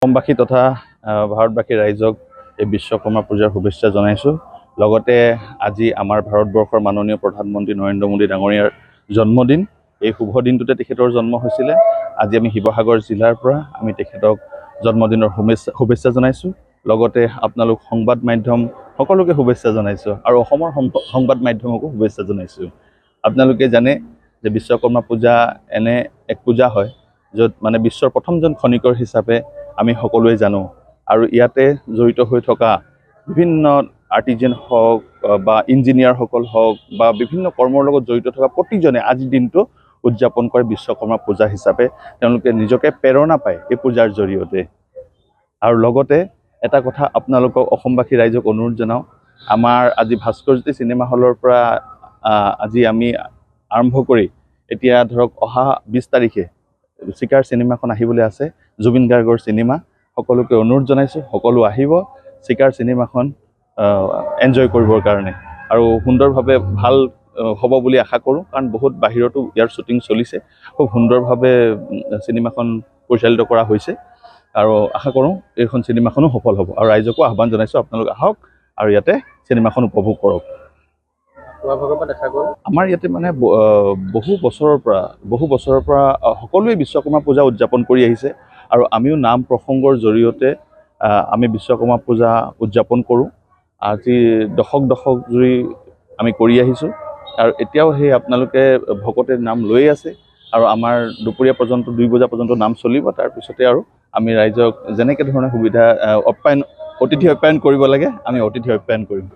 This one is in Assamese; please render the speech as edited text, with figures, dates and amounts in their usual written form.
অসমবাসী তথা ভাৰতবাসী ৰাইজক এই বিশ্বকৰ্মা পূজাৰ শুভেচ্ছা জনাইছোঁ। লগতে আজি আমাৰ ভাৰতবৰ্ষৰ মাননীয় প্ৰধানমন্ত্ৰী নৰেন্দ্ৰ মোদী ডাঙৰীয়াৰ জন্মদিন। এই শুভ দিনটোতে তেখেতৰ জন্ম হৈছিলে। আজি আমি শিৱসাগৰ জিলাৰ পৰা আমি তেখেতক জন্মদিনৰ শুভেচ্ছা জনাইছোঁ। লগতে আপোনালোক সংবাদ মাধ্যম সকলোকে শুভেচ্ছা জনাইছোঁ আৰু অসমৰ সংবাদ মাধ্যমকো শুভেচ্ছা জনাইছোঁ। আপোনালোকে জানে যে বিশ্বকৰ্মা পূজা এনে এক পূজা হয় য'ত মানে বিশ্বৰ প্ৰথমজন খনিকৰ হিচাপে আমি সকলোৱে জানো আৰু ইয়াতে জড়িত হৈ থকা বিভিন্ন আৰ্টিজেন হওক বা ইঞ্জিনিয়াৰসকল হওক বা বিভিন্ন কৰ্মৰ লগত জড়িত থকা প্ৰতিজনে আজিৰ দিনটো উদযাপন কৰে বিশ্বকৰ্মা পূজা হিচাপে। তেওঁলোকে নিজকে প্ৰেৰণা পায় এই পূজাৰ জৰিয়তে। আৰু লগতে এটা কথা আপোনালোকক অসমবাসী ৰাইজক অনুৰোধ জনাওঁ, আমাৰ আজি ভাস্কৰজ্যোতি চিনেমা হলৰ পৰা আজি আমি আৰম্ভ কৰি এতিয়া ধৰক অহা 20 তাৰিখে চিকাৰ চিনেমাখন আহিবলৈ আছে, জুবিন গাৰ্গৰ চিনেমা। সকলোকে অনুৰোধ জনাইছোঁ, সকলো আহিব চিকাৰ চিনেমাখন এনজয় কৰিবৰ কাৰণে আৰু সুন্দৰভাৱে ভাল হ'ব বুলি আশা কৰোঁ, কাৰণ বহুত বাহিৰতো ইয়াৰ শ্বুটিং চলিছে। খুব সুন্দৰভাৱে চিনেমাখন পৰিচালিত কৰা হৈছে আৰু আশা কৰোঁ এইখন চিনেমাখনো সফল হ'ব। আৰু ৰাইজকো আহ্বান জনাইছোঁ, আপোনালোক আহক আৰু ইয়াতে চিনেমাখন উপভোগ কৰক। আমাৰ ইয়াতে মানে বহু বছৰৰ পৰা সকলোৱে বিশ্বকৰ্মা পূজা উদযাপন কৰি আহিছে আৰু আমিও নাম প্ৰসংগৰ জৰিয়তে আমি বিশ্বকৰ্মা পূজা উদযাপন কৰোঁ। আজি দশক জুৰি আমি কৰি আহিছোঁ আৰু এতিয়াও সেই আপোনালোকে ভকতে নাম লৈ আছে আৰু আমাৰ দুপৰীয়া পৰ্যন্ত 2 বজা পৰ্যন্ত নাম চলিব। তাৰপিছতে আৰু আমি ৰাইজক যেনেকৈ ধৰণে সুবিধা অতিথি আপ্যায়ন কৰিব লাগে আমি অতিথি আপ্যায়ন কৰিম।